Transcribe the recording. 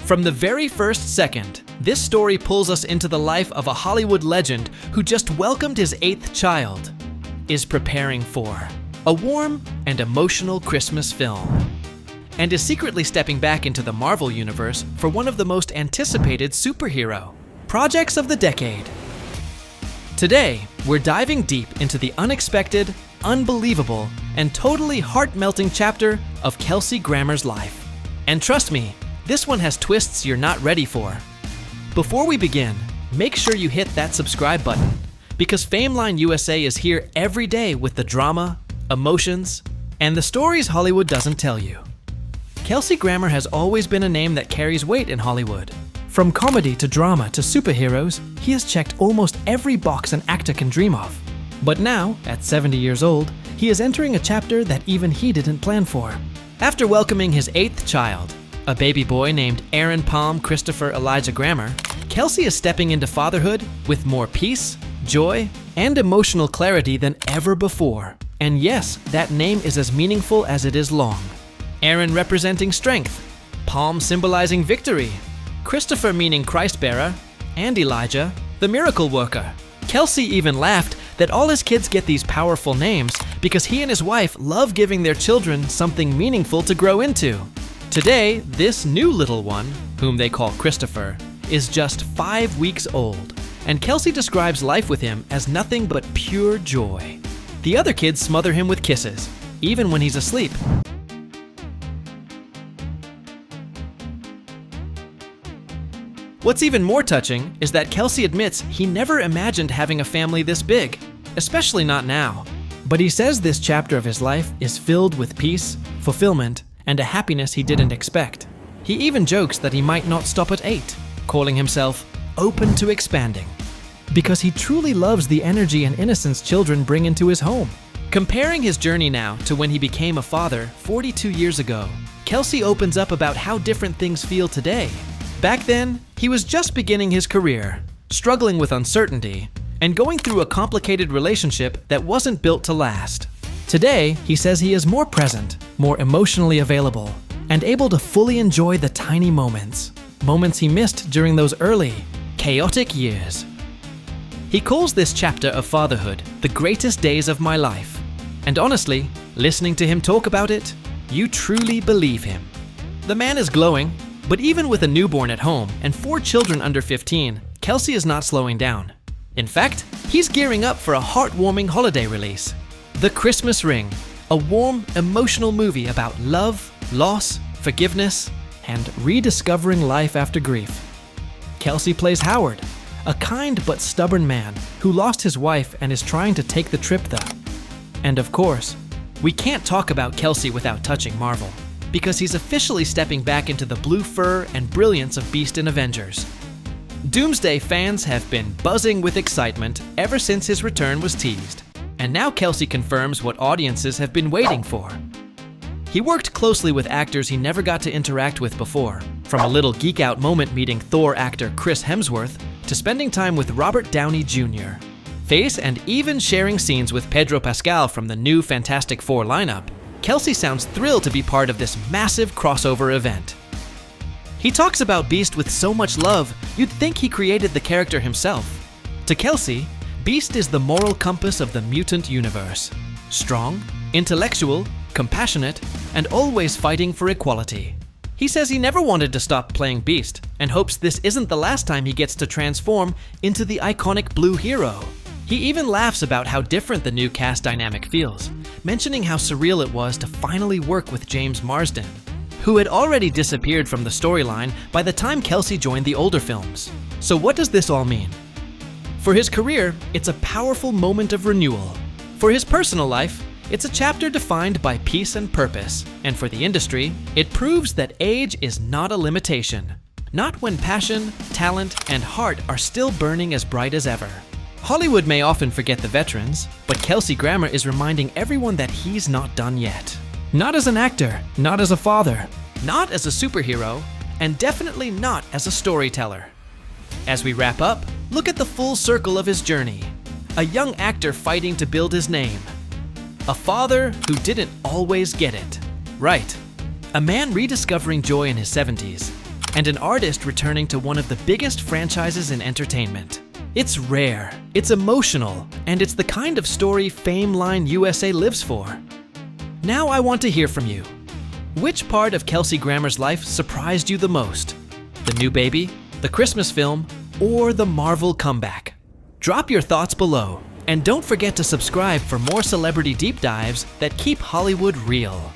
From the very first second, this story pulls us into the life of a Hollywood legend who just welcomed his 8th child, is preparing for a warm and emotional Christmas film, and is secretly stepping back into the Marvel Universe for one of the most anticipated superhero projects of the decade. Today, we're diving deep into the unexpected, unbelievable, and totally heart-melting chapter of Kelsey Grammer's life. And trust me, this one has twists you're not ready for. Before we begin, make sure you hit that subscribe button, because FameLine USA is here every day with the drama, emotions, and the stories Hollywood doesn't tell you. Kelsey Grammer has always been a name that carries weight in Hollywood. From comedy to drama to superheroes, he has checked almost every box an actor can dream of. But now, at 70 years old, he is entering a chapter that even he didn't plan for. After welcoming his 8th child, a baby boy named Aaron Palm Christopher Elijah Grammer, Kelsey is stepping into fatherhood with more peace, joy, and emotional clarity than ever before. And yes, that name is as meaningful as it is long. Aaron representing strength, Palm symbolizing victory, Christopher meaning Christ-bearer, and Elijah, the miracle worker. Kelsey even laughed that all his kids get these powerful names because he and his wife love giving their children something meaningful to grow into. Today, this new little one, whom they call Christopher, is just 5 weeks old, and Kelsey describes life with him as nothing but pure joy. The other kids smother him with kisses, even when he's asleep. What's even more touching is that Kelsey admits he never imagined having a family this big, especially not now. But he says this chapter of his life is filled with peace, fulfillment, and a happiness he didn't expect. He even jokes that he might not stop at 8, calling himself open to expanding, because he truly loves the energy and innocence children bring into his home. Comparing his journey now to when he became a father 42 years ago, Kelsey opens up about how different things feel today. Back then, he was just beginning his career, struggling with uncertainty, and going through a complicated relationship that wasn't built to last. Today, he says he is more present, more emotionally available, and able to fully enjoy the tiny moments he missed during those early, chaotic years. He calls this chapter of fatherhood the greatest days of my life. And honestly, listening to him talk about it, you truly believe him. The man is glowing, but even with a newborn at home and 4 children under 15, Kelsey is not slowing down. In fact, he's gearing up for a heartwarming holiday release, The Christmas Ring, a warm, emotional movie about love, loss, forgiveness, and rediscovering life after grief. Kelsey plays Howard, a kind but stubborn man who lost his wife and is trying to take the trip though. And of course, we can't talk about Kelsey without touching Marvel, because he's officially stepping back into the blue fur and brilliance of Beast in Avengers. Doomsday fans have been buzzing with excitement ever since his return was teased, and now Kelsey confirms what audiences have been waiting for. He worked closely with actors he never got to interact with before, from a little geek-out moment meeting Thor actor Chris Hemsworth to spending time with Robert Downey Jr., face and even sharing scenes with Pedro Pascal from the new Fantastic Four lineup. Kelsey sounds thrilled to be part of this massive crossover event. He talks about Beast with so much love, you'd think he created the character himself. To Kelsey, Beast is the moral compass of the mutant universe. Strong, intellectual, compassionate, and always fighting for equality. He says he never wanted to stop playing Beast and hopes this isn't the last time he gets to transform into the iconic blue hero. He even laughs about how different the new cast dynamic feels, mentioning how surreal it was to finally work with James Marsden, who had already disappeared from the storyline by the time Kelsey joined the older films. So what does this all mean? For his career, it's a powerful moment of renewal. For his personal life, it's a chapter defined by peace and purpose. And for the industry, it proves that age is not a limitation. Not when passion, talent, and heart are still burning as bright as ever. Hollywood may often forget the veterans, but Kelsey Grammer is reminding everyone that he's not done yet. Not as an actor, not as a father, not as a superhero, and definitely not as a storyteller. As we wrap up, look at the full circle of his journey. A young actor fighting to build his name. A father who didn't always get it right. A man rediscovering joy in his 70s. and an artist returning to one of the biggest franchises in entertainment. It's rare, it's emotional, and it's the kind of story FameLine USA lives for. Now I want to hear from you. Which part of Kelsey Grammer's life surprised you the most? The new baby, the Christmas film, or the Marvel comeback? Drop your thoughts below, and don't forget to subscribe for more celebrity deep dives that keep Hollywood real.